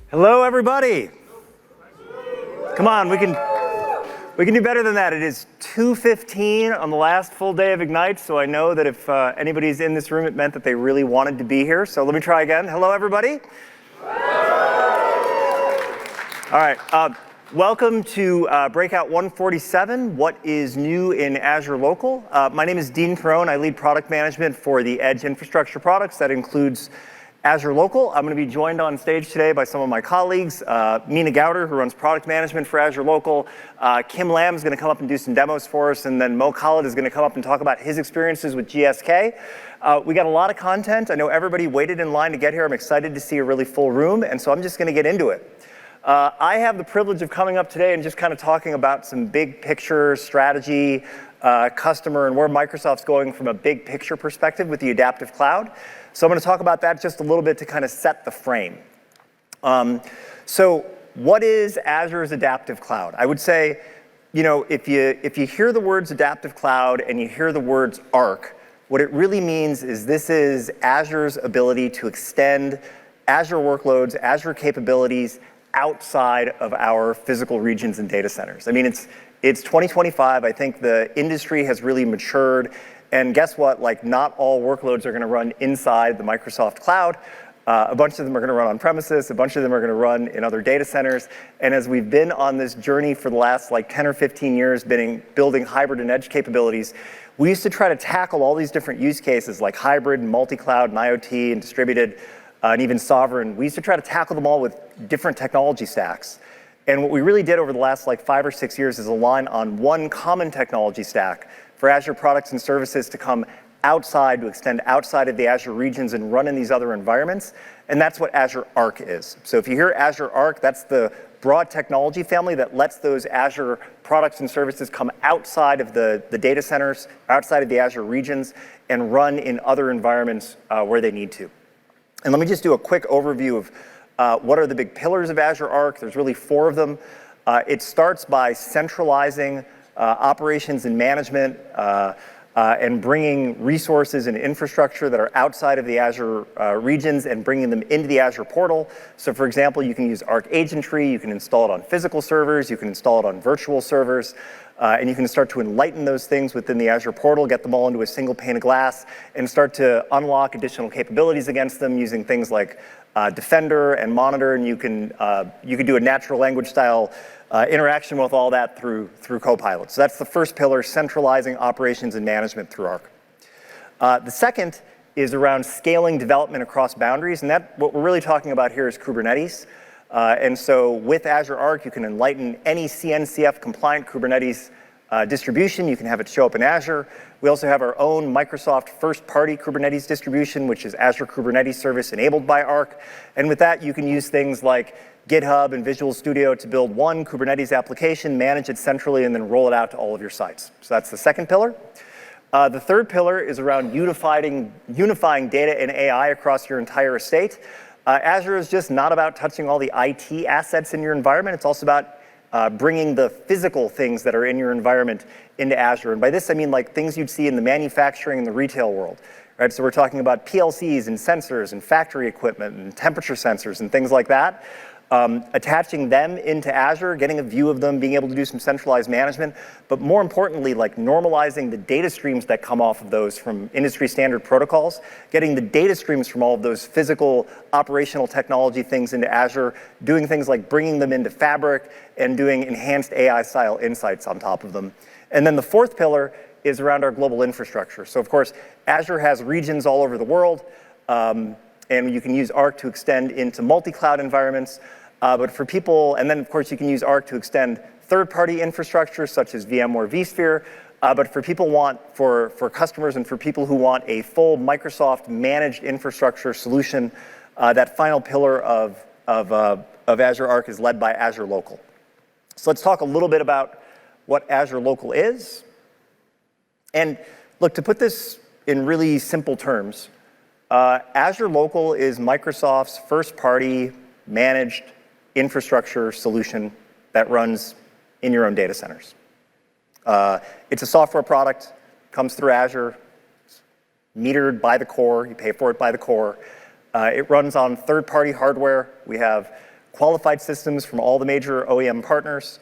Hello, everybody. Come on, we can do better than that. It is 2:15 on the last full day of Ignite, so I know that if anybody's in this room, it meant that they really wanted to be here. So let me try again. Hello, everybody. All right. Welcome to Breakout 147, What is New in Azure Local. My name is Dean Paron. I lead product management for the Edge infrastructure products. That includes Azure Local. I'm going to be joined on stage today by some of my colleagues. Meena Gowdar, who runs product management for Azure Local. Kim Lamb is going to come up and do some demos for us. And then Mohamed Khalid is going to come up and talk about his experiences with GSK. We got a lot of content. I know everybody waited in line to get here. I'm excited to see a really full room. And so I'm just going to get into it. I have the privilege of coming up today and just kind of talking about some big picture strategy, customer, and where Microsoft's going from a big picture perspective with the adaptive cloud. So I'm going to talk about that just a little bit to kind of set the frame. So what is Azure's adaptive cloud? I would say, you know, if you hear the words adaptive cloud and you hear the words Arc, what it really means is this is Azure's ability to extend Azure workloads, Azure capabilities outside of our physical regions and data centers. I mean, it's 2025. I think the industry has really matured. And guess what? Like, not all workloads are going to run inside the Microsoft cloud. A bunch of them are going to run on premises. A bunch of them are going to run in other data centers. And as we've been on this journey for the last like 10 or 15 years, building hybrid and edge capabilities, we used to try to tackle all these different use cases like hybrid and multi-cloud and IoT and distributed and even sovereign. We used to try to tackle them all with different technology stacks. And what we really did over the last like 5 or 6 years is align on one common technology stack for Azure products and services to come outside, to extend outside of the Azure regions and run in these other environments. And that's what Azure Arc is. So if you hear Azure Arc, that's the broad technology family that lets those Azure products and services come outside of the data centers, outside of the Azure regions, and run in other environments where they need to. And let me just do a quick overview of what are the big pillars of Azure Arc. There's really 4 of them. It starts by centralizing operations and management and bringing resources and infrastructure that are outside of the Azure regions and bringing them into the Azure portal. So for example, you can use Arc Agentry, you can install it on physical servers, you can install it on virtual servers, and you can start to enlighten those things within the Azure portal, get them all into a single pane of glass, and start to unlock additional capabilities against them using things like Defender and Monitor, and you can do a natural language style interaction with all that through Copilot. So that's the first pillar, centralizing operations and management through Arc. The second is around scaling development across boundaries, and what we're really talking about here is Kubernetes. And so with Azure Arc, you can enlighten any CNCF compliant Kubernetes distribution. You can have it show up in Azure. We also have our own Microsoft first-party Kubernetes distribution, which is Azure Kubernetes Service enabled by Arc. And with that, you can use things like GitHub and Visual Studio to build one Kubernetes application, manage it centrally, and then roll it out to all of your sites. So that's the second pillar. The third pillar is around unifying data and AI across your entire estate. Azure is just not about touching all the IT assets in your environment. It's also about bringing the physical things that are in your environment into Azure. And by this, I mean like things you'd see in the manufacturing and the retail world. Right? So we're talking about PLCs and sensors and factory equipment and temperature sensors and things like that. Attaching them into Azure, getting a view of them, being able to do some centralized management, but more importantly, like normalizing the data streams that come off of those from industry standard protocols, getting the data streams from all of those physical operational technology things into Azure, doing things like bringing them into Fabric and doing enhanced AI style insights on top of them. And then the fourth pillar is around our global infrastructure. So of course, Azure has regions all over the world, and you can use Arc to extend into multi-cloud environments. But for people, and then of course you can use Arc to extend third-party infrastructure such as VMware vSphere. But for customers and for people who want a full Microsoft managed infrastructure solution, that final pillar of Azure Arc is led by Azure Local. So let's talk a little bit about what Azure Local is. And look, to put this in really simple terms, Azure Local is Microsoft's first-party managed infrastructure solution that runs in your own data centers. It's a software product, comes through Azure, metered by the core, you pay for it by the core. It runs on third-party hardware. We have qualified systems from all the major OEM partners.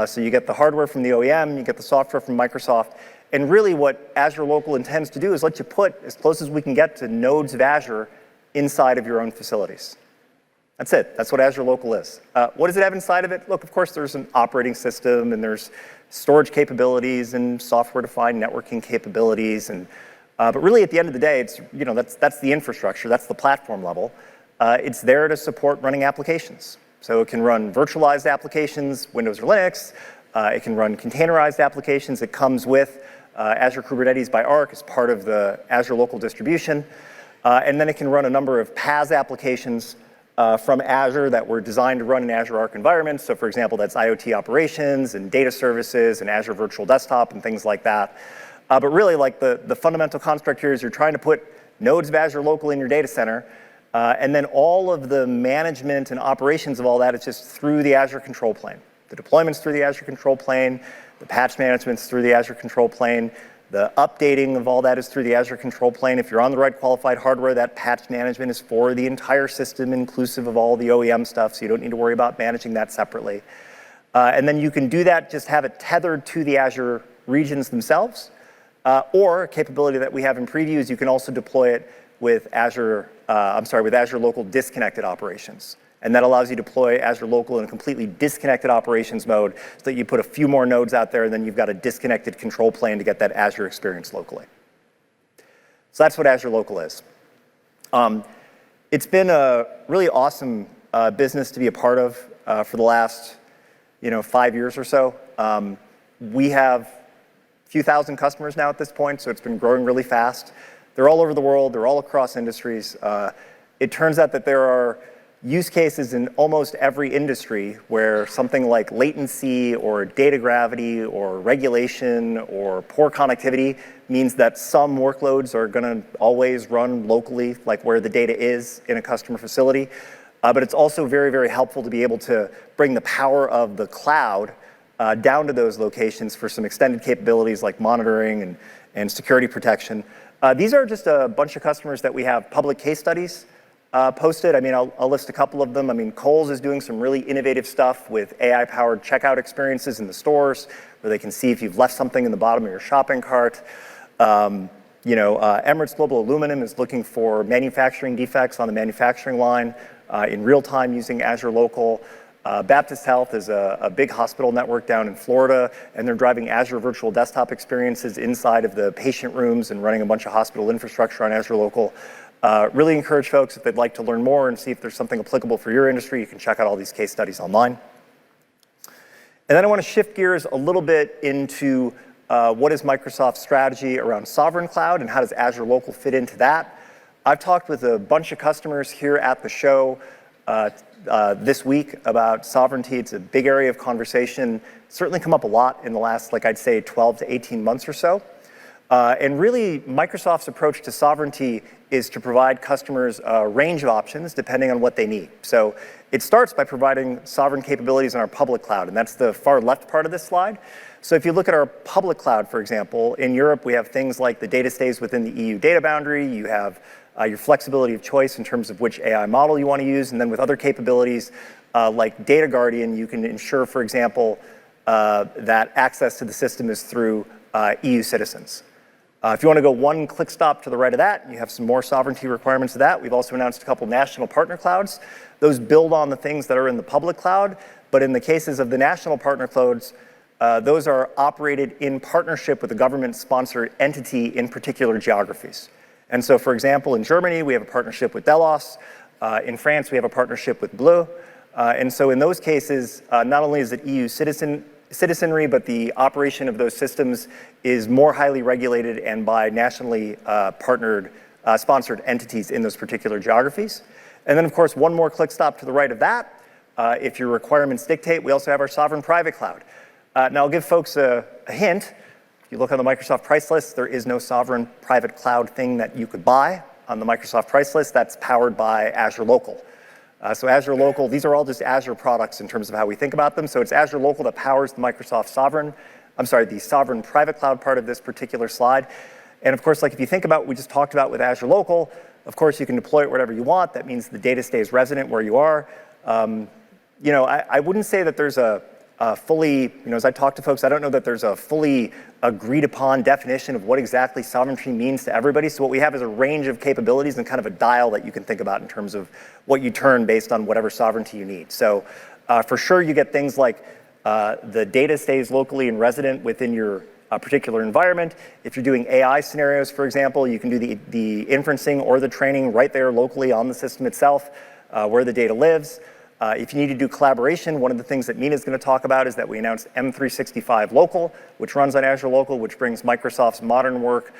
So you get the hardware from the OEM, you get the software from Microsoft. And really what Azure Local intends to do is let you put, as close as we can get to nodes of Azure, inside of your own facilities. That's it. That's what Azure Local is. What does it have inside of it? Look, of course, there's an operating system, and there's storage capabilities and software-defined networking capabilities. But really, at the end of the day, it's, that's the infrastructure. That's the platform level. It's there to support running applications. So it can run virtualized applications, Windows or Linux. It can run containerized applications. It comes with Azure Kubernetes by Arc as part of the Azure Local distribution. And then it can run a number of PaaS applications from Azure that were designed to run in Azure Arc environments. So for example, that's IoT operations and data services and Azure Virtual Desktop and things like that. But really, like the fundamental construct here is you're trying to put nodes of Azure Local in your data center. And then all of the management and operations of all that is just through the Azure control plane. The deployment's through the Azure control plane. The patch management's through the Azure control plane. The updating of all that is through the Azure control plane. If you're on the right qualified hardware, that patch management is for the entire system, inclusive of all the OEM stuff, so you don't need to worry about managing that separately. And then you can do that, just have it tethered to the Azure regions themselves. Or a capability that we have in previews, you can also deploy it with Azure Local disconnected operations. And that allows you to deploy Azure Local in a completely disconnected operations mode so that you put a few more nodes out there and then you've got a disconnected control plane to get that Azure experience locally. So that's what Azure Local is. It's been a really awesome business to be a part of for the last 5 years or so. We have a few thousand customers now at this point, so it's been growing really fast. They're all over the world. They're all across industries. It turns out that there are use cases in almost every industry where something like latency or data gravity or regulation or poor connectivity means that some workloads are going to always run locally, like where the data is in a customer facility. But it's also very, very helpful to be able to bring the power of the cloud down to those locations for some extended capabilities like monitoring and security protection. These are just a bunch of customers that we have public case studies posted. I mean, I'll list a couple of them. I mean, Kohl's is doing some really innovative stuff with AI-powered checkout experiences in the stores where they can see if you've left something in the bottom of your shopping cart. Emirates Global Aluminum is looking for manufacturing defects on the manufacturing line in real time using Azure Local. Baptist Health is a big hospital network down in Florida, and they're driving Azure Virtual Desktop experiences inside of the patient rooms and running a bunch of hospital infrastructure on Azure Local. Really encourage folks, if they'd like to learn more and see if there's something applicable for your industry, you can check out all these case studies online. And then I want to shift gears a little bit into what is Microsoft's strategy around sovereign cloud and how does Azure Local fit into that. I've talked with a bunch of customers here at the show this week about sovereignty. It's a big area of conversation. Certainly come up a lot in the last, I'd say, 12 to 18 months or so. And really, Microsoft's approach to sovereignty is to provide customers a range of options depending on what they need. So it starts by providing sovereign capabilities in our public cloud, and that's the far left part of this slide. So if you look at our public cloud, for example, in Europe, we have things like the data stays within the EU data boundary. You have your flexibility of choice in terms of which AI model you want to use. And then with other capabilities like Data Guardian, you can ensure, for example, that access to the system is through EU citizens. If you want to go one click stop to the right of that, you have some more sovereignty requirements of that. We've also announced a couple national partner clouds. Those build on the things that are in the public cloud. But in the cases of the national partner clouds, those are operated in partnership with a government-sponsored entity in particular geographies. And so, for example, in Germany, we have a partnership with Delos. In France, we have a partnership with Bleu. And so in those cases, not only is it EU citizenry, but the operation of those systems is more highly regulated and by nationally partnered, sponsored entities in those particular geographies. And then, of course, one more click stop to the right of that. If your requirements dictate, we also have our sovereign private cloud. Now, I'll give folks a hint. If you look on the Microsoft price list, there is no sovereign private cloud thing that you could buy on the Microsoft price list. That's powered by Azure Local. So Azure Local, these are all just Azure products in terms of how we think about them. So it's Azure Local that powers the Microsoft the sovereign private cloud part of this particular slide. And of course, if you think about what we just talked about with Azure Local, of course, you can deploy it wherever you want. That means the data stays resident where you are. I wouldn't say that there's a fully, as I talk to folks, I don't know that there's a fully agreed upon definition of what exactly sovereignty means to everybody. So what we have is a range of capabilities and kind of a dial that you can think about in terms of what you turn based on whatever sovereignty you need. So for sure, you get things like the data stays locally and resident within your particular environment. If you're doing AI scenarios, for example, you can do the inferencing or the training right there locally on the system itself, where the data lives. If you need to do collaboration, one of the things that Meena is going to talk about is that we announced M365 Local, which runs on Azure Local, which brings Microsoft's modern work,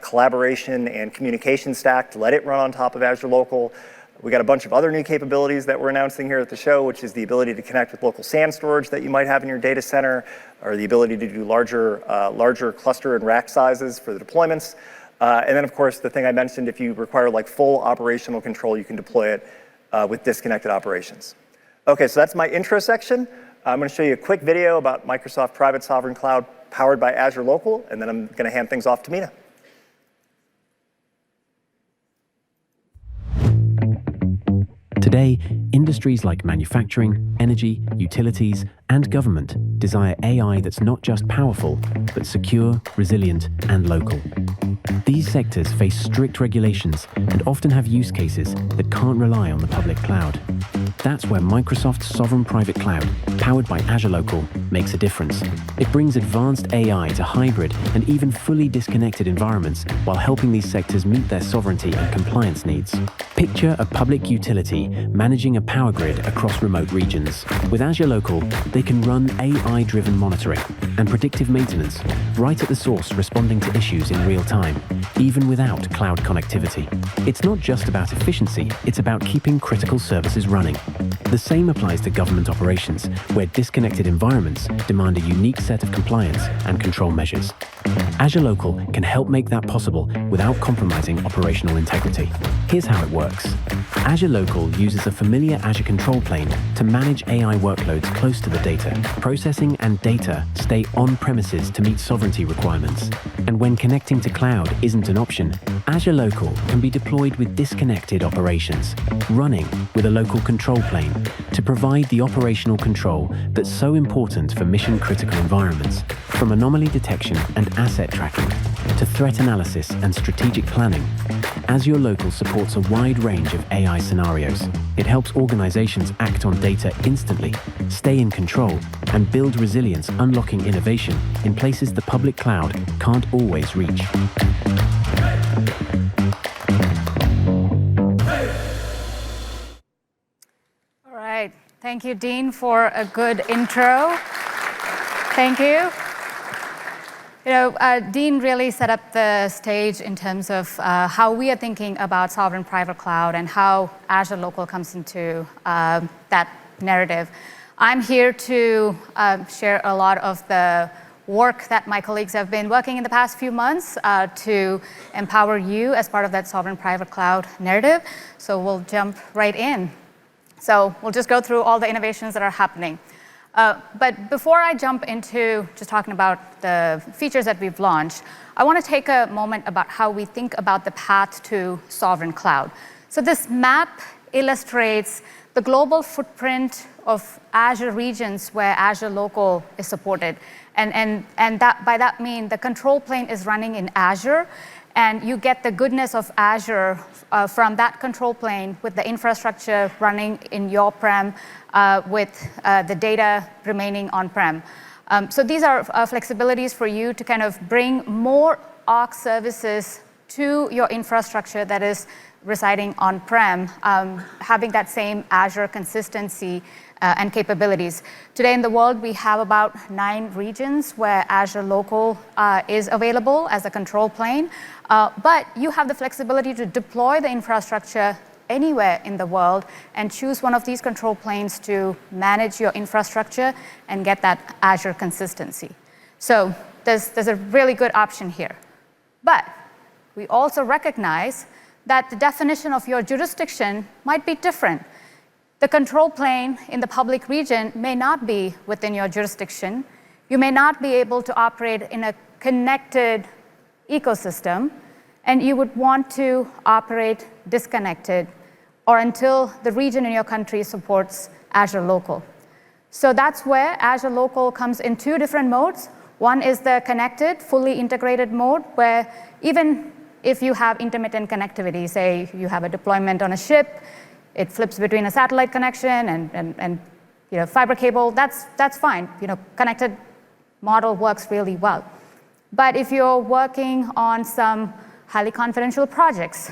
collaboration, and communication stack to let it run on top of Azure Local. We got a bunch of other new capabilities that we're announcing here at the show, which is the ability to connect with local SAN storage that you might have in your data center, or the ability to do larger cluster and rack sizes for the deployments. And then, of course, the thing I mentioned, if you require like full operational control, you can deploy it with disconnected operations. Okay, so that's my intro section. I'm going to show you a quick video about Microsoft Private Sovereign Cloud powered by Azure Local, and then I'm going to hand things off to Meena. Today, industries like manufacturing, energy, utilities, and government desire AI that's not just powerful, but secure, resilient, and local. These sectors face strict regulations and often have use cases that can't rely on the public cloud. That's where Microsoft's sovereign private cloud, powered by Azure Local, makes a difference. It brings advanced AI to hybrid and even fully disconnected environments while helping these sectors meet their sovereignty and compliance needs. Picture a public utility managing a power grid across remote regions. With Azure Local, they can run AI-driven monitoring and predictive maintenance right at the source, responding to issues in real time, even without cloud connectivity. It's not just about efficiency, it's about keeping critical services running. The same applies to government operations, where disconnected environments demand a unique set of compliance and control measures. Azure Local can help make that possible without compromising operational integrity. Here's how it works. Azure Local uses a familiar Azure control plane to manage AI workloads close to the data. Processing and data stay on-premises to meet sovereignty requirements. And when connecting to cloud isn't an option, Azure Local can be deployed with disconnected operations, running with a local control plane to provide the operational control that's so important for mission-critical environments, from anomaly detection and asset tracking to threat analysis and strategic planning. Azure Local supports a wide range of AI scenarios. It helps organizations act on data instantly, stay in control, and build resilience, unlocking innovation in places the public cloud can't always reach. All right. Thank you, Dean, for a good intro. Thank you. Dean really set up the stage in terms of how we are thinking about sovereign private cloud and how Azure Local comes into that narrative. I'm here to share a lot of the work that my colleagues have been working in the past few months to empower you as part of that sovereign private cloud narrative. So we'll jump right in. So we'll just go through all the innovations that are happening. But before I jump into just talking about the features that we've launched, I want to take a moment about how we think about the path to sovereign cloud. So this map illustrates the global footprint of Azure regions where Azure Local is supported. And that, by that mean the control plane is running in Azure, and you get the goodness of Azure from that control plane with the infrastructure running in your prem, with the data remaining on-prem. So these are flexibilities for you to kind of bring more Arc services to your infrastructure that is residing on-prem, having that same Azure consistency and capabilities. Today in the world, we have about 9 regions where Azure Local is available as a control plane, but you have the flexibility to deploy the infrastructure anywhere in the world and choose one of these control planes to manage your infrastructure and get that Azure consistency. So there's a really good option here. But we also recognize that the definition of your jurisdiction might be different. The control plane in the public region may not be within your jurisdiction. You may not be able to operate in a connected ecosystem, and you would want to operate disconnected or until the region in your country supports Azure Local. So that's where Azure Local comes in two different modes. One is the connected, fully integrated mode, where even if you have intermittent connectivity, say you have a deployment on a ship, it flips between a satellite connection and fiber cable, that's fine. Connected model works really well. But if you're working on some highly confidential projects,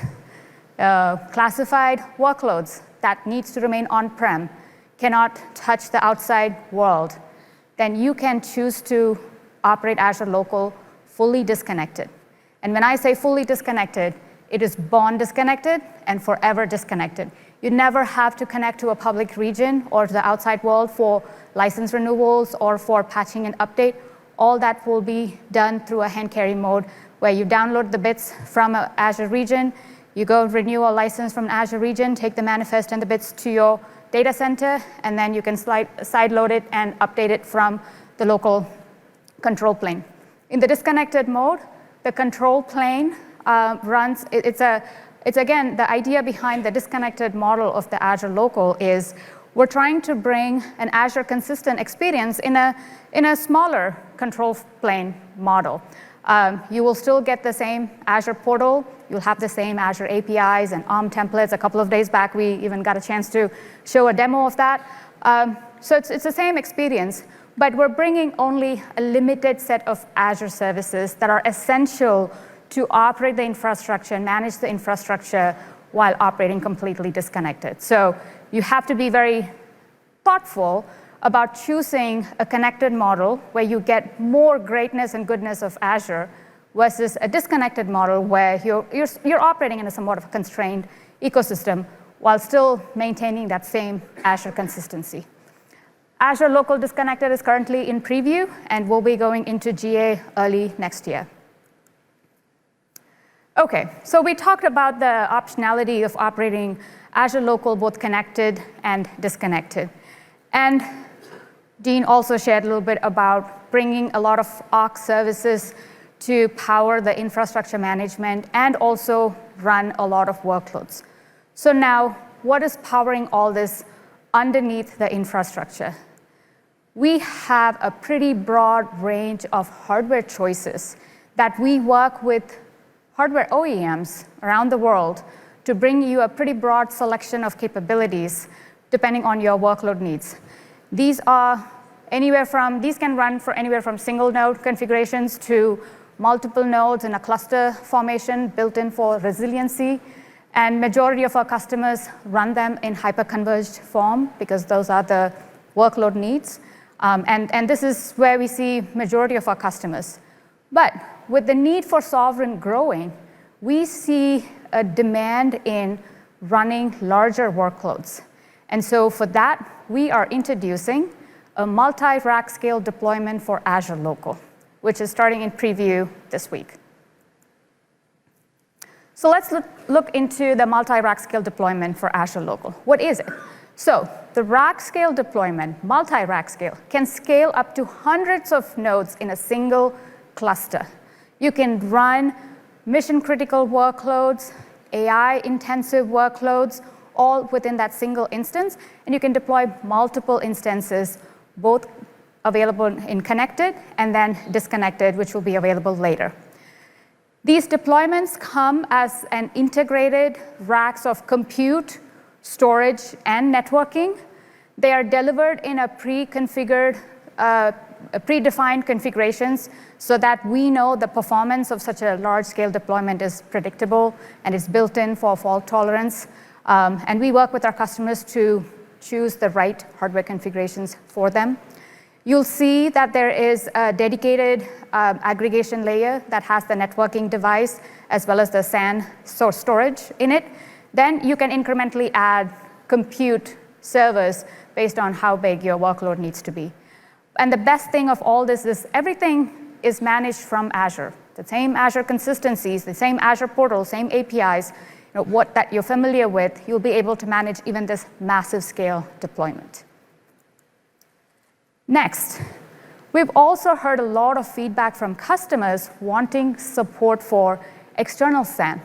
classified workloads that needs to remain on-prem, cannot touch the outside world, then you can choose to operate Azure Local fully disconnected. And when I say fully disconnected, it is born disconnected and forever disconnected. You never have to connect to a public region or to the outside world for license renewals or for patching and update. All that will be done through a hand carry mode where you download the bits from an Azure region, you go renew a license from an Azure region, take the manifest and the bits to your data center, and then you can sideload it and update it from the local control plane. In the disconnected mode, the control plane runs, it's again, the idea behind the disconnected model of the Azure Local is we're trying to bring an Azure consistent experience in a smaller control plane model. You will still get the same Azure portal. You'll have the same Azure APIs and ARM templates. A couple of days back, we even got a chance to show a demo of that. So it's the same experience, but we're bringing only a limited set of Azure services that are essential to operate the infrastructure and manage the infrastructure while operating completely disconnected. So you have to be very thoughtful about choosing a connected model where you get more greatness and goodness of Azure versus a disconnected model where you're operating in a somewhat of a constrained ecosystem while still maintaining that same Azure consistency. Azure Local Disconnected is currently in preview and will be going into GA early next year. Okay, so we talked about the optionality of operating Azure Local both connected and disconnected. And Dean also shared a little bit about bringing a lot of Aux services to power the infrastructure management and also run a lot of workloads. So now, what is powering all this underneath the infrastructure? We have a pretty broad range of hardware choices that we work with hardware OEMs around the world to bring you a pretty broad selection of capabilities depending on your workload needs. These can run for anywhere from single node configurations to multiple nodes in a cluster formation built in for resiliency. And majority of our customers run them in hyper-converged form because those are the workload needs. And this is where we see majority of our customers. But with the need for sovereign growing, we see a demand in running larger workloads. And so for that, we are introducing a multi-rack scale deployment for Azure Local, which is starting in preview this week. So let's look into the multi-rack scale deployment for Azure Local. What is it? So the rack scale deployment, multi-rack scale, can scale up to hundreds of nodes in a single cluster. You can run mission-critical workloads, AI-intensive workloads, all within that single instance, and you can deploy multiple instances, both available in connected and then disconnected, which will be available later. These deployments come as an integrated racks of compute, storage, and networking. They are delivered in a predefined configurations so that we know the performance of such a large-scale deployment is predictable and is built in for fault tolerance. And we work with our customers to choose the right hardware configurations for them. You'll see that there is a dedicated aggregation layer that has the networking device as well as the SAN storage in it. Then you can incrementally add compute servers based on how big your workload needs to be. And the best thing of all this is everything is managed from Azure. The same Azure consistencies, the same Azure portal, same APIs, what that you're familiar with, you'll be able to manage even this massive scale deployment. Next, we've also heard a lot of feedback from customers wanting support for external SAN.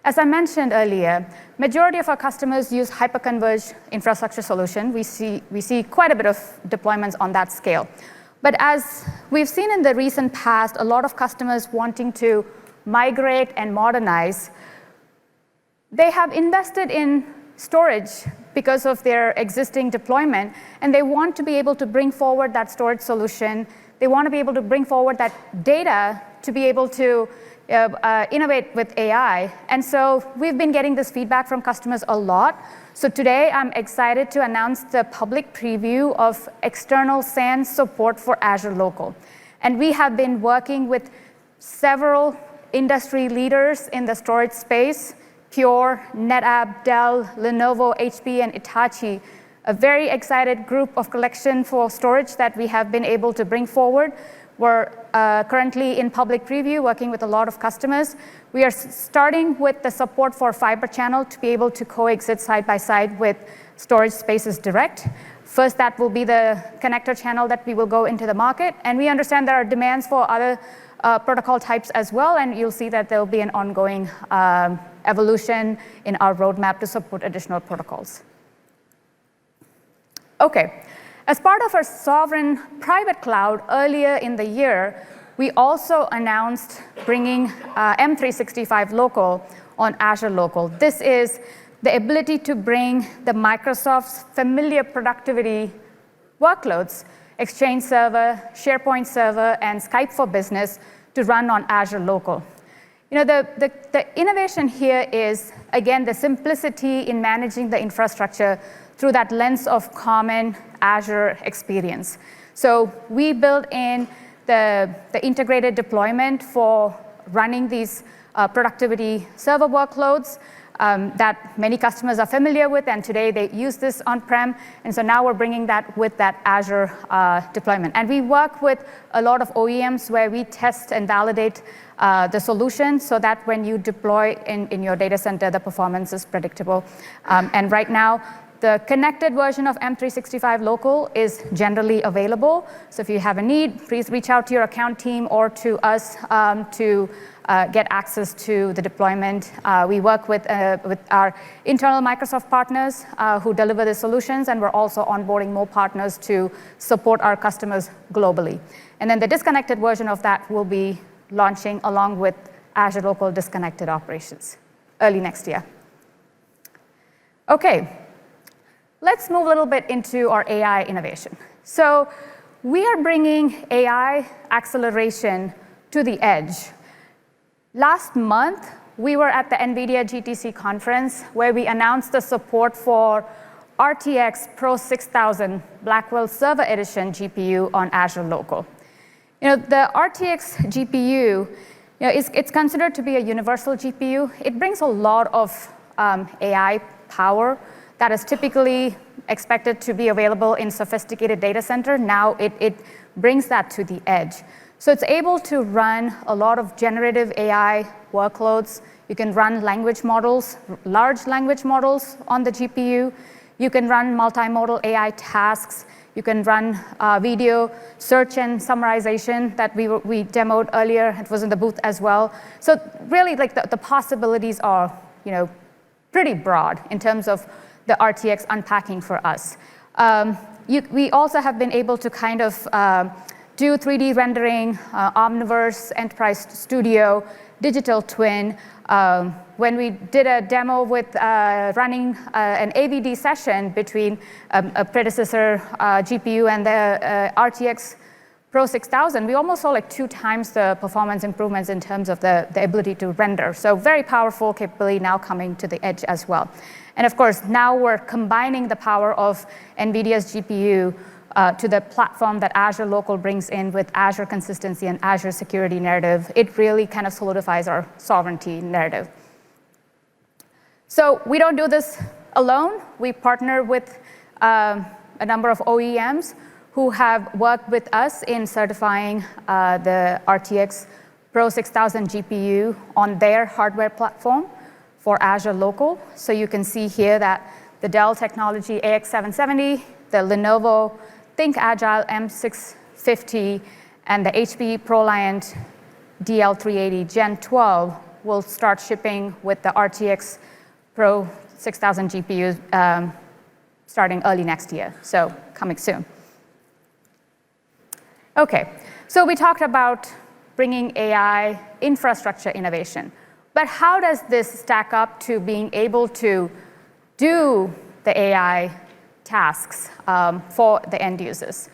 As I mentioned earlier, majority of our customers use hyperconverged infrastructure solution. We see quite a bit of deployments on that scale. But as we've seen in the recent past, a lot of customers wanting to migrate and modernize, they have invested in storage because of their existing deployment, and they want to be able to bring forward that storage solution. They want to be able to bring forward that data to be able to innovate with AI. And so we've been getting this feedback from customers a lot. So today, I'm excited to announce the public preview of external SAN support for Azure Local. And we have been working with several industry leaders in the storage space: Pure, NetApp, Dell, Lenovo, HP, and Hitachi. A very excited group of collection for storage that we have been able to bring forward. We're currently in public preview, working with a lot of customers. We are starting with the support for Fiber Channel to be able to coexist side by side with Storage Spaces Direct. First, that will be the connector channel that we will go into the market. And we understand there are demands for other protocol types as well, and you'll see that there will be an ongoing evolution in our roadmap to support additional protocols. Okay. As part of our sovereign private cloud earlier in the year, we also announced bringing M365 Local on Azure Local. This is the ability to bring the Microsoft's familiar productivity workloads, Exchange Server, SharePoint Server, and Skype for Business to run on Azure Local. You know, the innovation here is, again, the simplicity in managing the infrastructure through that lens of common Azure experience. So we built in the integrated deployment for running these productivity server workloads that many customers are familiar with, and today they use this on-prem. And so now we're bringing that with that Azure deployment. And we work with a lot of OEMs where we test and validate the solution so that when you deploy in your data center, the performance is predictable. And right now, the connected version of M365 Local is generally available. So if you have a need, please reach out to your account team or to us to get access to the deployment. We work with our internal Microsoft partners who deliver the solutions, and we're also onboarding more partners to support our customers globally. And then the disconnected version of that will be launching along with Azure Local Disconnected Operations early next year. Okay. Let's move a little bit into our AI innovation. So we are bringing AI acceleration to the edge. Last month, we were at the NVIDIA GTC conference where we announced the support for RTX Pro 6000 Blackwell Server Edition GPU on Azure Local. You know, the RTX GPU, it's considered to be a universal GPU. It brings a lot of AI power that is typically expected to be available in sophisticated data center. Now it brings that to the edge. So it's able to run a lot of generative AI workloads. You can run language models, large language models on the GPU. You can run multimodal AI tasks. You can run video search and summarization that we demoed earlier. It was in the booth as well. So really, like the possibilities are, pretty broad in terms of the RTX unpacking for us. We also have been able to kind of do 3D rendering, Omniverse, Enterprise Studio, digital twin. When we did a demo with running an AVD session between a predecessor GPU and the RTX Pro 6000, we almost saw like 2 times the performance improvements in terms of the ability to render. So very powerful capability now coming to the edge as well. And of course, now we're combining the power of NVIDIA's GPU to the platform that Azure Local brings in with Azure consistency and Azure security narrative. It really kind of solidifies our sovereignty narrative. So we don't do this alone. We partner with a number of OEMs who have worked with us in certifying the RTX Pro 6000 GPU on their hardware platform for Azure Local. So you can see here that the Dell Technology AX770, the Lenovo ThinkAgile M650, and the HP ProLiant DL380 Gen 12 will start shipping with the RTX Pro 6000 GPU starting early next year, so coming soon. Okay, so we talked about bringing AI infrastructure innovation. But how does this stack up to being able to do the AI tasks for the end users?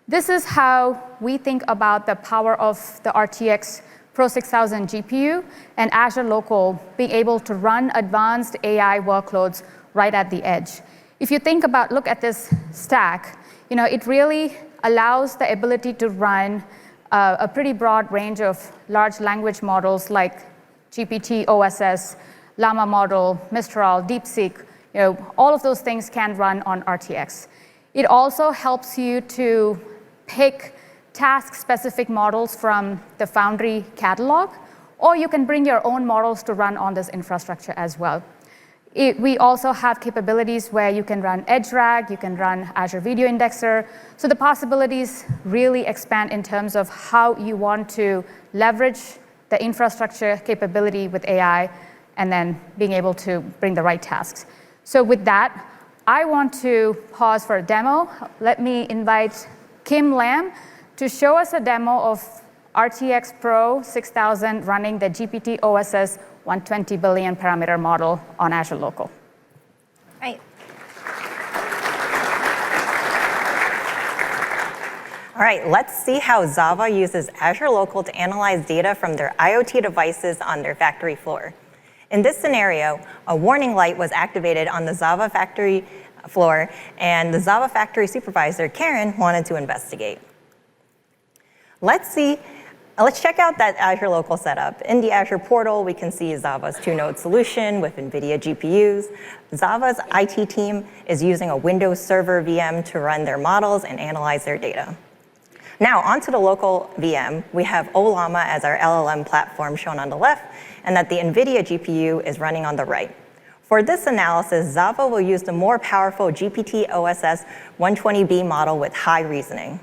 This is how we think about the power of the RTX Pro 6000 GPU and Azure Local being able to run advanced AI workloads right at the edge. If you think about, look at this stack, it really allows the ability to run a pretty broad range of large language models like GPT-OSS, Llama model, Mistral, DeepSeek. All of those things can run on RTX. It also helps you to pick task-specific models from the Foundry catalog, or you can bring your own models to run on this infrastructure as well. We also have capabilities where you can run EdgeRag, you can run Azure Video Indexer. So the possibilities really expand in terms of how you want to leverage the infrastructure capability with AI and then being able to bring the right tasks. So with that, I want to pause for a demo. Let me invite Kim Lam to show us a demo of RTX Pro 6000 running the GPT-OSS 120 billion parameter model on Azure Local. Right. All right, let's see how 𝗲𝗲 uses Azure Local to analyze data from their IoT devices on their factory floor. In this scenario, a warning light was activated on the 𝗲𝗲 factory floor, and the 𝗲𝗲 factory supervisor, Karen, wanted to investigate. Let's check out that Azure Local setup. In the Azure portal, we can see 𝗲𝗲's two-node solution with NVIDIA GPUs. 𝗲𝗲's IT team is using a Windows Server VM to run their models and analyze their data. Now, onto the local VM, we have 𝗲𝗲 as our LLM platform shown on the left, and that the NVIDIA GPU is running on the right. For this analysis, 𝗲𝗲 will use the more powerful GPT-OSS 120B model with high reasoning.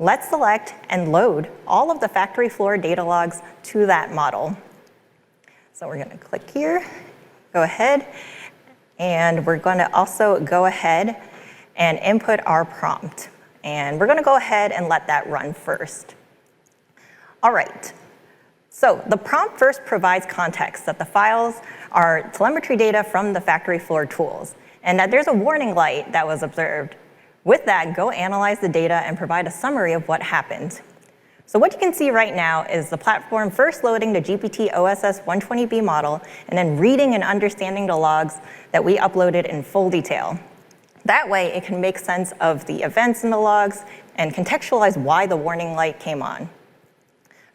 Let's select and load all of the factory floor data logs to that model. So we're going to click here, go ahead, and we're going to also go ahead and input our prompt. And we're going to go ahead and let that run first. All right. So the prompt first provides context that the files are telemetry data from the factory floor tools, and that there's a warning light that was observed. With that, go analyze the data and provide a summary of what happened. So what you can see right now is the platform first loading the GPT-OSS 120B model and then reading and understanding the logs that we uploaded in full detail. That way, it can make sense of the events in the logs and contextualize why the warning light came on.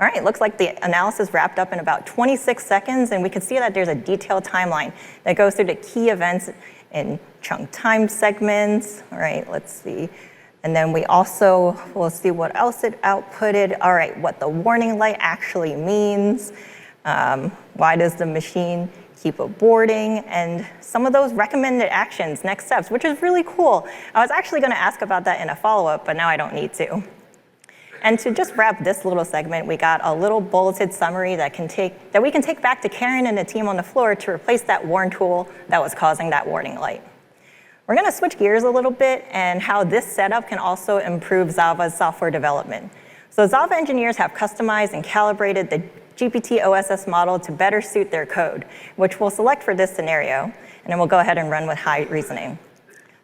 All right, it looks like the analysis wrapped up in about 26 seconds, and we can see that there's a detailed timeline that goes through the key events in chunk time segments. All right, let's see. And then we also will see what else it outputted. All right, what the warning light actually means. Why does the machine keep aborting? And some of those recommended actions, next steps, which is really cool. I was actually going to ask about that in a follow-up, but now I don't need to. And to just wrap this little segment, we got a little bulleted summary that we can take back to Karen and the team on the floor to replace that warn tool that was causing that warning light. We're going to switch gears a little bit and how this setup can also improve 𝗲𝗲's software development. So 𝗲𝗲 engineers have customized and calibrated the GPT-OSS model to better suit their code, which we'll select for this scenario, and then we'll go ahead and run with high reasoning.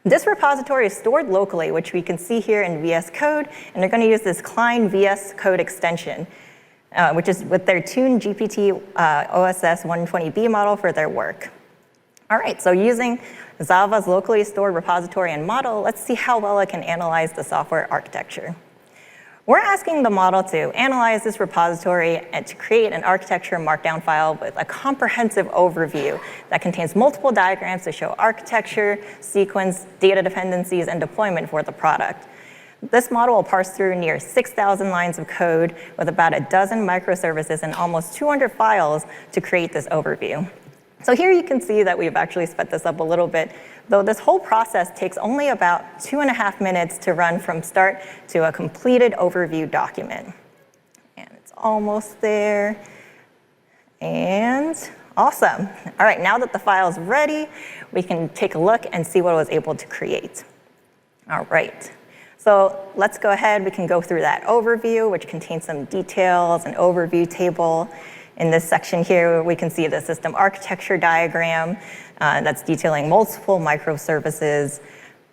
This repository is stored locally, which we can see here in VS Code, and they're going to use this Klein VS Code extension, which is with their tuned GPT-OSS 120B model for their work. All right, so using 𝗲𝗲's locally stored repository and model, let's see how well it can analyze the software architecture. We're asking the model to analyze this repository and to create an architecture markdown file with a comprehensive overview that contains multiple diagrams to show architecture, sequence, data dependencies, and deployment for the product. This model will parse through near 6,000 lines of code with about a dozen microservices and almost 200 files to create this overview. So here you can see that we've actually sped this up a little bit, though this whole process takes only about 2.5 minutes to run from start to a completed overview document. And it's almost there. And awesome. All right, now that the file is ready, we can take a look and see what I was able to create. All right. So let's go ahead. We can go through that overview, which contains some details, an overview table. In this section here, we can see the system architecture diagram that's detailing multiple microservices.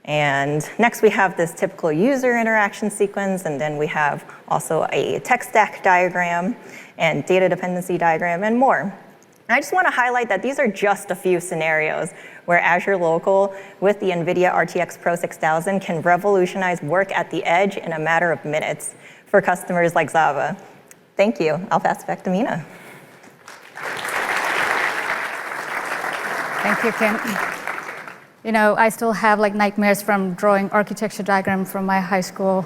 And next, we have this typical user interaction sequence, and then we have also a tech stack diagram and data dependency diagram and more. And I just want to highlight that these are just a few scenarios where Azure Local with the NVIDIA RTX Pro 6000 can revolutionize work at the edge in a matter of minutes for customers like 𝗲𝗲. Thank you. I'll pass it back to Meena. Thank you, Kim. You know, I still have like nightmares from drawing architecture diagram from my high school.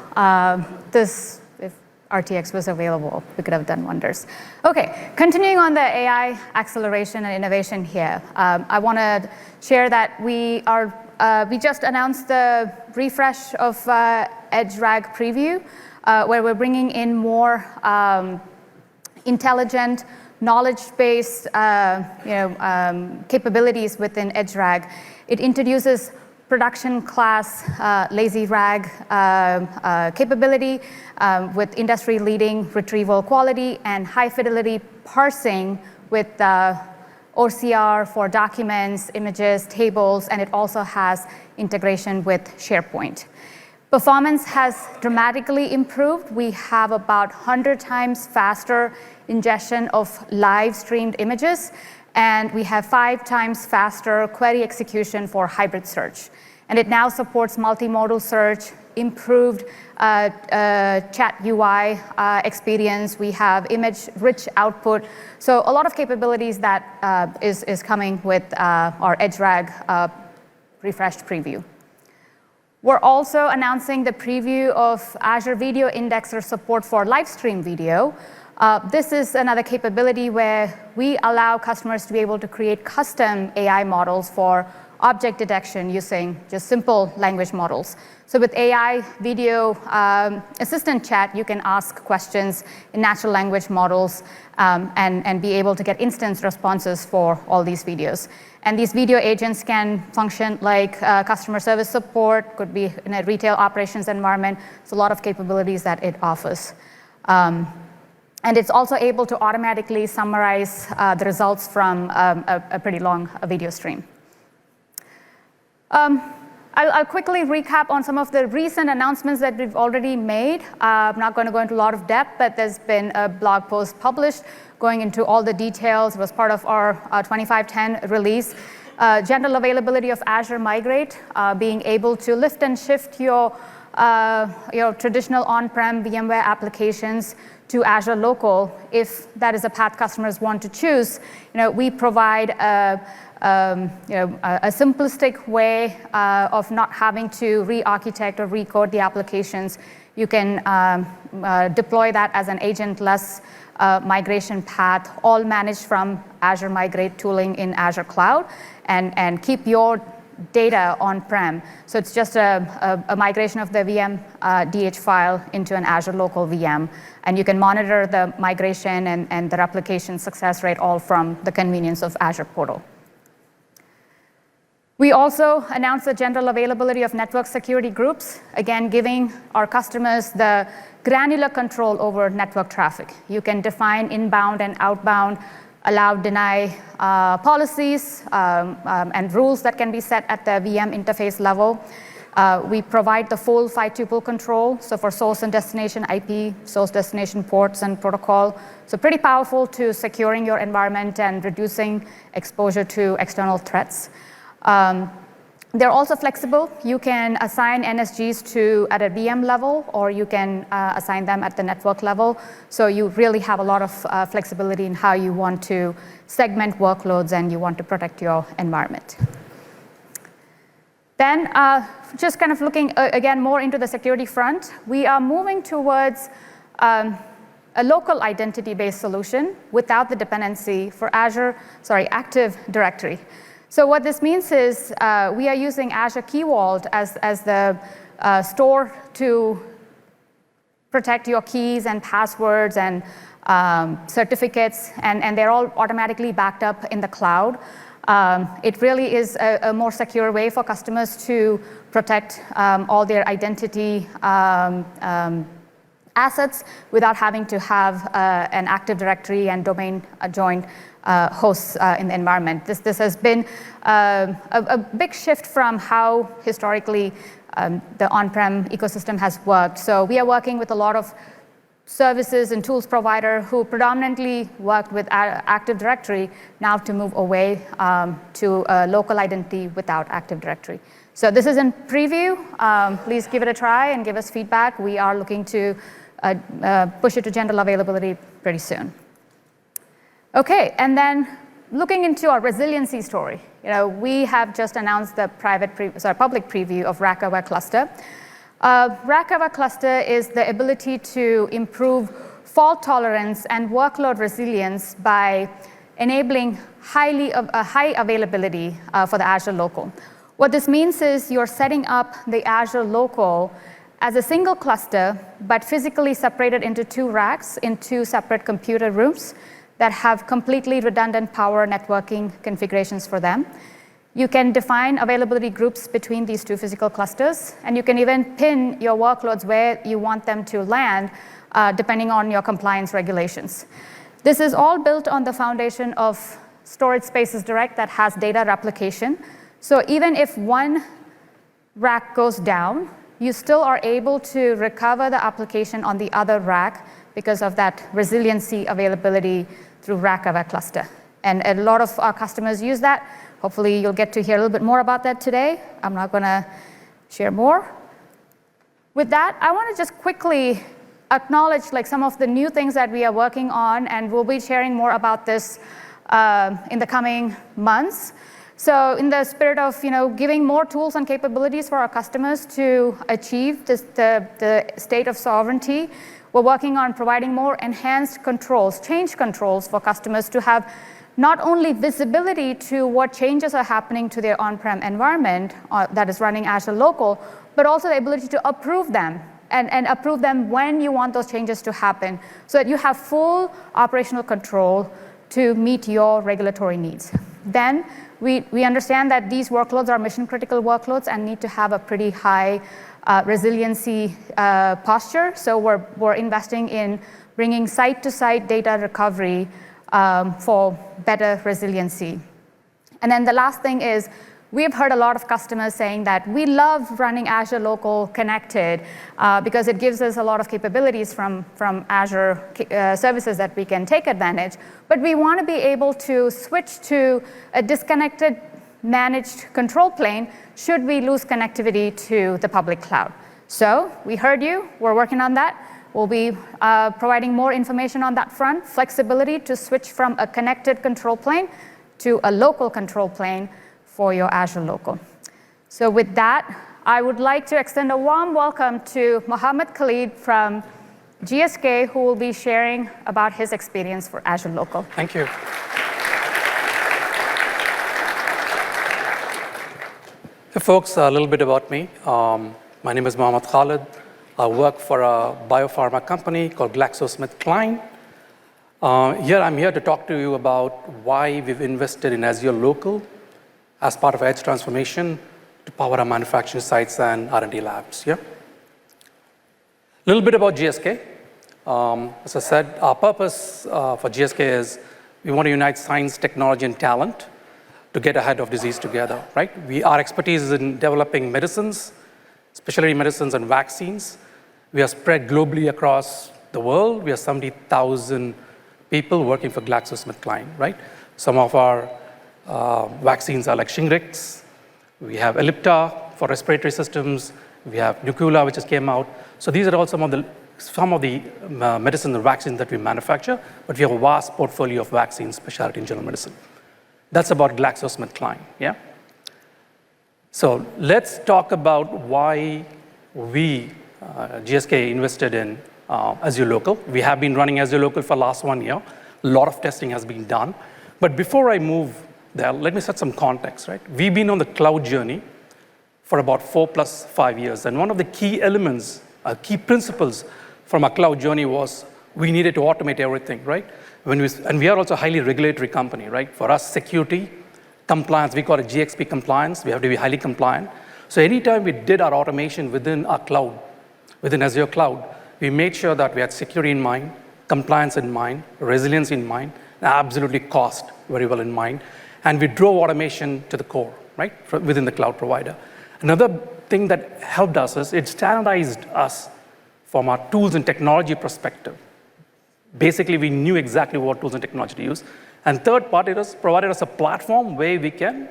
If RTX was available, we could have done wonders. Okay, continuing on the AI acceleration and innovation here, I want to share that we just announced the refresh of EdgeRag Preview, where we're bringing in more intelligent, knowledge-based capabilities within EdgeRag. It introduces production class lazy RAG capability with industry-leading retrieval quality and high-fidelity parsing with OCR for documents, images, tables, and it also has integration with SharePoint. Performance has dramatically improved. We have about 100 times faster ingestion of live streamed images, and we have 5 times faster query execution for hybrid search. And it now supports multimodal search, improved chat UI experience. We have image-rich output. So a lot of capabilities that is coming with our EdgeRag refreshed preview. We're also announcing the preview of Azure Video Indexer support for live stream video. This is another capability where we allow customers to be able to create custom AI models for object detection using just simple language models. So with AI video assistant chat, you can ask questions in natural language models and be able to get instant responses for all these videos. And these video agents can function like customer service support, could be in a retail operations environment. It's a lot of capabilities that it offers. And it's also able to automatically summarize the results from a pretty long video stream. I'll quickly recap on some of the recent announcements that we've already made. I'm not going to go into a lot of depth, but there's been a blog post published going into all the details. It was part of our 2510 release. General availability of Azure Migrate, being able to lift and shift your traditional on-prem VMware applications to Azure Local, if that is a path customers want to choose. We provide a simplistic way of not having to re-architect or recode the applications. You can deploy that as an agentless migration path, all managed from Azure Migrate tooling in Azure Cloud, and keep your data on-prem. So it's just a migration of the VM DH file into an Azure Local VM. And you can monitor the migration and the replication success rate all from the convenience of Azure Portal. We also announced the general availability of network security groups, again, giving our customers the granular control over network traffic. You can define inbound and outbound, allow, deny policies and rules that can be set at the VM interface level. We provide the full 5-tuple control, so for source and destination IP, source destination ports and protocol. So pretty powerful to securing your environment and reducing exposure to external threats. They're also flexible. You can assign NSGs at a VM level, or you can assign them at the network level. So you really have a lot of flexibility in how you want to segment workloads and you want to protect your environment. Then just kind of looking again more into the security front, we are moving towards a local identity-based solution without the dependency for Active Directory. So what this means is we are using Azure Key Vault as the store to protect your keys and passwords and certificates, and they're all automatically backed up in the cloud. It really is a more secure way for customers to protect all their identity assets without having to have an Active Directory and domain joined hosts in the environment. This has been a big shift from how historically the on-prem ecosystem has worked. So we are working with a lot of services and tools provider who predominantly worked with Active Directory now to move away to a local identity without Active Directory. So this is in preview. Please give it a try and give us feedback. We are looking to push it to general availability pretty soon. Okay, and then looking into our resiliency story. We have just announced the public preview of RAC-aware cluster. RAC-aware cluster is the ability to improve fault tolerance and workload resilience by enabling high availability for the Azure Local. What this means is you're setting up the Azure Local as a single cluster, but physically separated into 2 racks in 2 separate computer rooms that have completely redundant power networking configurations for them. You can define availability groups between these 2 physical clusters, and you can even pin your workloads where you want them to land, depending on your compliance regulations. This is all built on the foundation of Storage Spaces Direct that has data replication. So even if one rack goes down, you still are able to recover the application on the other rack because of that resiliency availability through RAC-aware cluster. And a lot of our customers use that. Hopefully, you'll get to hear a little bit more about that today. I'm not going to share more. With that, I want to just quickly acknowledge some of the new things that we are working on, and we'll be sharing more about this in the coming months. So in the spirit of giving more tools and capabilities for our customers to achieve the state of sovereignty, we're working on providing more enhanced controls, change controls for customers to have not only visibility to what changes are happening to their on-prem environment that is running Azure Local, but also the ability to approve them and approve them when you want those changes to happen so that you have full operational control to meet your regulatory needs. Then we understand that these workloads are mission-critical workloads and need to have a pretty high resiliency posture. So we're investing in bringing site-to-site data recovery for better resiliency. And then the last thing is, we have heard a lot of customers saying that we love running Azure Local connected because it gives us a lot of capabilities from Azure services that we can take advantage. But we want to be able to switch to a disconnected managed control plane should we lose connectivity to the public cloud. So we heard you. We're working on that. We'll be providing more information on that front, flexibility to switch from a connected control plane to a local control plane for your Azure Local. So with that, I would like to extend a warm welcome to Mohamed Khalid from GSK, who will be sharing about his experience for Azure Local. Thank you. Hey folks, a little bit about me. My name is Mohamed Khalid. I work for a biopharma company called 𝗦𝗲𝗀𝗀𝗃. I'm here to talk to you about why we've invested in Azure Local as part of Edge transformation to power our manufacturing sites and R&D labs. A little bit about GSK. As I said, our purpose for GSK is we want to unite science, technology, and talent to get ahead of disease together, right? Our expertise is in developing medicines, specialty medicines and vaccines. We are spread globally across the world. We are 70,000 people working for 𝗦𝗲𝗀𝗃, right? Some of our vaccines are like Shingrix. We have 𝗦𝗬𝗏 for respiratory systems. We have Nucula, which just came out. So these are all some of the medicines and vaccines that we manufacture, but we have a vast portfolio of vaccines, specialty and general medicine. That's about 𝗦𝗲𝗀𝗃, yeah? So let's talk about why we, GSK, invested in Azure Local. We have been running Azure Local for the last 1 year. A lot of testing has been done. But before I move there, let me set some context, right? We've been on the cloud journey for about 4 + 5 years. And one of the key elements, key principles from our cloud journey was we needed to automate everything, right? And we are also a highly regulatory company, right? For us, security, compliance, we call it GxP compliance. We have to be highly compliant. So anytime we did our automation within our cloud, within Azure Cloud, we made sure that we had security in mind, compliance in mind, resilience in mind, and absolutely cost very well in mind. And we drove automation to the core, right, within the cloud provider. Another thing that helped us is it standardized us from our tools and technology perspective. Basically, we knew exactly what tools and technology to use. And third part, it has provided us a platform where we can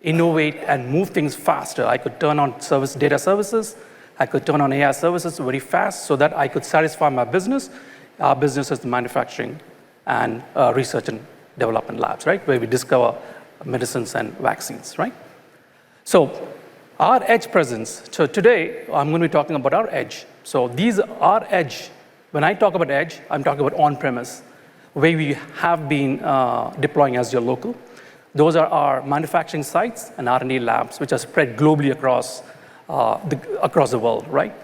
innovate and move things faster. I could turn on data services. I could turn on AI services very fast so that I could satisfy my business. Our business is the manufacturing and research and development labs, right, where we discover medicines and vaccines, right? So our edge presence. So today, I'm going to be talking about our edge. So these are edge. When I talk about edge, I'm talking about on-premise, where we have been deploying Azure Local. Those are our manufacturing sites and R&D labs, which are spread globally across the world, right?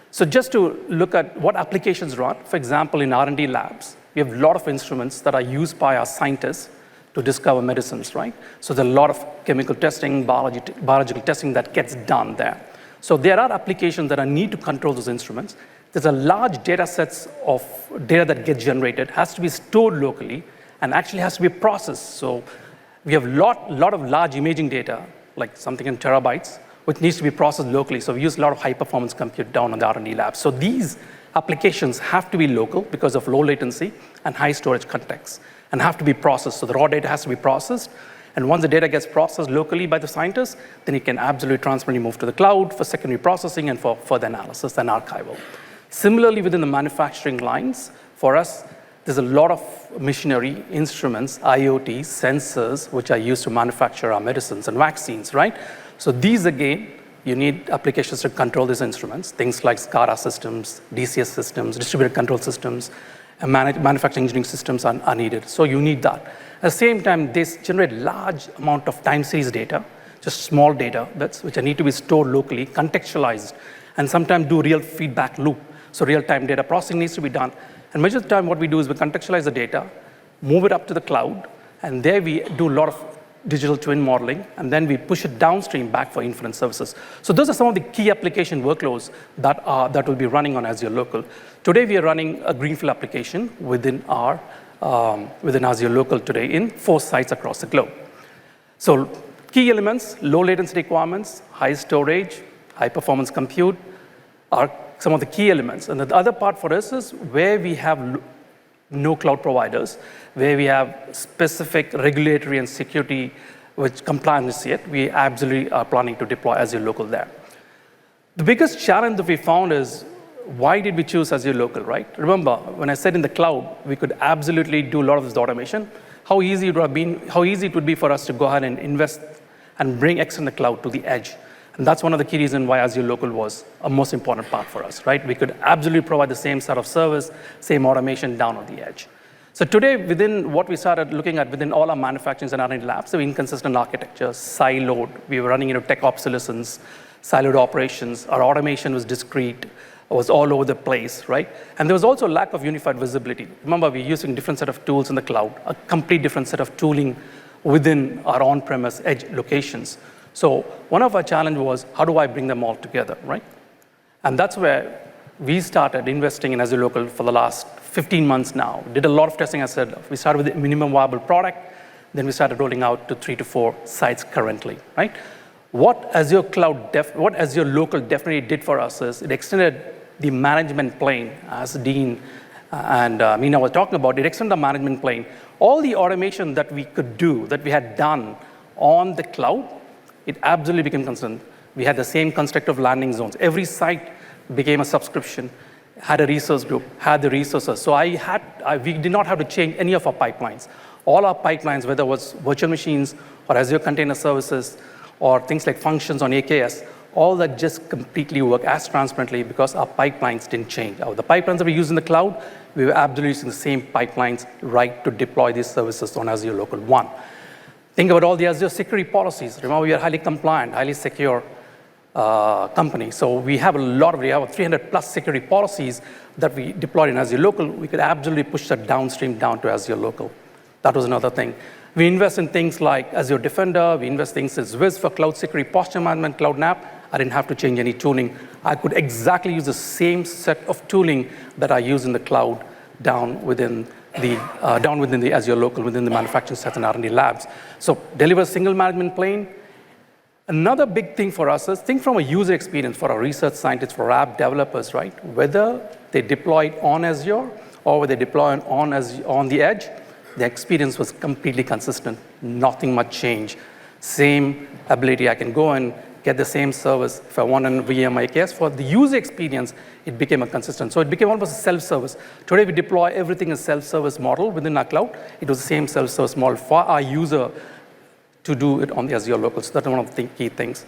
So just to look at what applications run, for example, in R&D labs, we have a lot of instruments that are used by our scientists to discover medicines, right? So there's a lot of chemical testing, biological testing that gets done there. So there are applications that need to control those instruments. There's a large data sets of data that gets generated, has to be stored locally, and actually has to be processed. So we have a lot of large imaging data, like something in terabytes, which needs to be processed locally. So we use a lot of high-performance compute down on the R&D lab. So these applications have to be local because of low latency and high storage context, and have to be processed. So the raw data has to be processed. And once the data gets processed locally by the scientists, then it can absolutely transparently move to the cloud for secondary processing and for further analysis and archival. Similarly, within the manufacturing lines, for us, there's a lot of machinery, instruments, IoT, sensors, which are used to manufacture our medicines and vaccines, right? So these, again, you need applications to control these instruments, things like SCADA systems, DCS systems, distributed control systems, and manufacturing engineering systems are needed. So you need that. At the same time, they generate large amount of time series data, just small data, which need to be stored locally, contextualized, and sometimes do real feedback loop. So real-time data processing needs to be done. And much of the time, what we do is we contextualize the data, move it up to the cloud, and there we do a lot of digital twin modeling, and then we push it downstream back for inference services. So those are some of the key application workloads that will be running on Azure Local. Today, we are running a greenfield application within Azure Local today in 4 sites across the globe. So key elements, low latency requirements, high storage, high performance compute are some of the key elements. And the other part for us is where we have no cloud providers, where we have specific regulatory and security which compliance yet, we absolutely are planning to deploy Azure Local there. The biggest challenge that we found is, why did we choose Azure Local, right? Remember, when I said in the cloud, we could absolutely do a lot of this automation. How easy it would be for us to go ahead and invest and bring X in the cloud to the edge. And that's one of the key reasons why Azure Local was a most important part for us, right? We could absolutely provide the same set of service, same automation down on the edge. So today, within what we started looking at within all our manufacturing and R&D labs, so inconsistent architecture, siloed, we were running into tech obsolescence, siloed operations, our automation was discrete, was all over the place, right? And there was also a lack of unified visibility. Remember, we're using different set of tools in the cloud, a complete different set of tooling within our on-premise edge locations. So one of our challenge was, how do I bring them all together, right? And that's where we started investing in Azure Local for the last 15 months now. Did a lot of testing, as I said. We started with a minimum viable product, then we started rolling out to 3 to 4 sites currently, right? What Azure Local definitely did for us is it extended the management plane, as Dean and Meena were talking about. It extended the management plane. All the automation that we could do, that we had done on the cloud, it absolutely became consistent. We had the same construct of landing zones. Every site became a subscription, had a resource group, had the resources. So we did not have to change any of our pipelines. All our pipelines, whether it was virtual machines or Azure Container Services or things like functions on AKS, all that just completely work as transparently because our pipelines didn't change. The pipelines that we use in the cloud, we were absolutely using the same pipelines right to deploy these services on Azure Local 1. Think about all the Azure security policies. Remember, we are highly compliant, highly secure. company. So we have 300 plus security policies that we deployed in Azure Local. We could absolutely push that downstream down to Azure Local. That was another thing. We invest in things like Azure Defender. We invest things in Wiz for cloud security, posture management, cloud NAP. I didn't have to change any tooling. I could exactly use the same set of tooling that I use in the cloud down within the Azure Local, within the manufacturing sets and R&D labs. So deliver a single management plane. Another big thing for us is think from a user experience for our research scientists, for our app developers, right? Whether they deploy it on Azure or whether they deploy it on the edge, the experience was completely consistent. Nothing much changed. Same ability. I can go and get the same service if I want an VM IKS. For the user experience, it became a consistent. So it became almost a self-service. Today, we deploy everything as self-service model within our cloud. It was the same self-service model for our user to do it on the Azure Local. So that's one of the key things.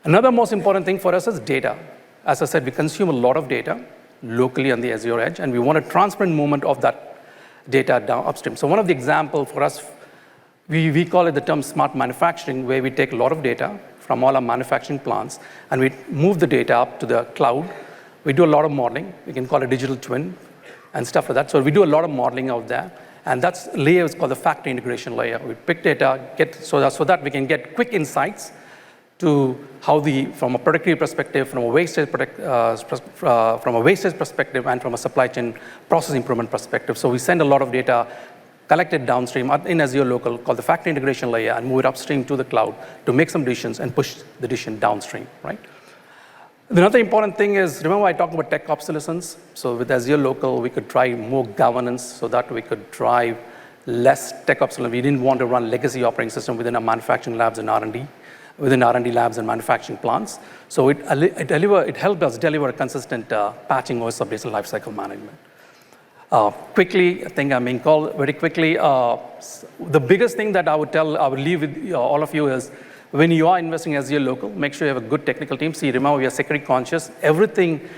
Another most important thing for us is data. As I said, we consume a lot of data locally on the Azure Edge, and we want a transparent movement of that data down upstream. So one of the examples for us, we call it the term smart manufacturing, where we take a lot of data from all our manufacturing plants, and we move the data up to the cloud. We do a lot of modeling. We can call it digital twin and stuff like that. So we do a lot of modeling out there. And that layer is called the factory integration layer. We pick data, so that we can get quick insights to how from a productivity perspective, from a wastage perspective, and from a supply chain process improvement perspective. So we send a lot of data collected downstream in Azure Local, called the factory integration layer, and move it upstream to the cloud to make some decisions and push the decision downstream, right? Another important thing is, remember I talked about tech obsolescence? So with Azure Local, we could drive more governance so that we could drive less tech obsolescence. We didn't want to run legacy operating system within our manufacturing labs and R&D, within R&D labs and manufacturing plants. So it helped us deliver a consistent patching OS updates and lifecycle management. Quickly, I think I'm being called very quickly. The biggest thing that I would leave with all of you is, when you are investing in Azure Local, make sure you have a good technical team. See, remember, we are security conscious. Everything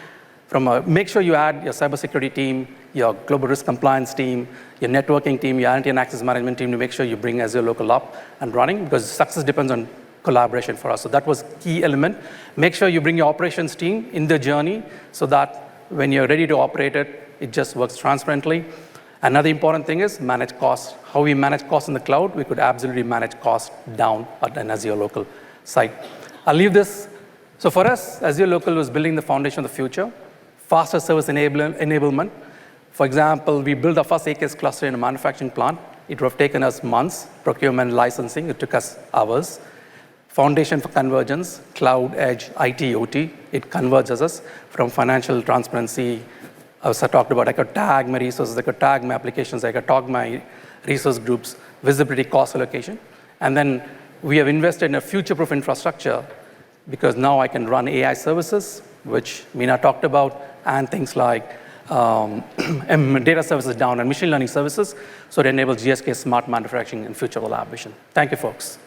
make sure you add your cybersecurity team, your global risk compliance team, your networking team, your identity and access management team to make sure you bring Azure Local up and running, because success depends on collaboration for us. So that was a key element. Make sure you bring your operations team in the journey so that when you're ready to operate it, it just works transparently. Another important thing is manage costs. How we manage costs in the cloud, we could absolutely manage costs down at an Azure Local site. I'll leave this. So for us, Azure Local was building the foundation of the future, faster service enablement. For example, we built our first AKS cluster in a manufacturing plant. It would have taken us months, procurement, licensing. It took us hours. Foundation for convergence, cloud, edge, IT, OT. It converges us from financial transparency. As I talked about, I could tag my resources, I could tag my applications, I could tag my resource groups, visibility, cost allocation. And then we have invested in a future-proof infrastructure, because now I can run AI services, which Meena talked about, and things like data services down and machine learning services, so it enables GSK smart manufacturing and future collaboration. Thank you, folks.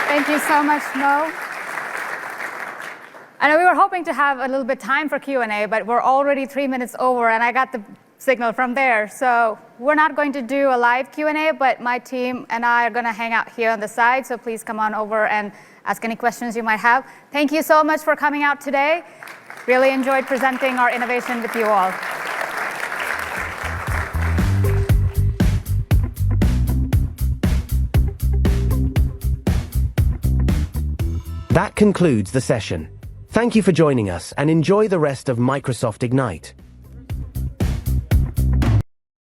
Thank you so much, Mo. I know we were hoping to have a little bit time for Q&A, but we're already 3 minutes over, and I got the signal from there. So we're not going to do a live Q&A, but my team and I are going to hang out here on the side, so please come on over and ask any questions you might have. Thank you so much for coming out today. Really enjoyed presenting our innovation with you all. That concludes the session. Thank you for joining us, and enjoy the rest of Microsoft Ignite.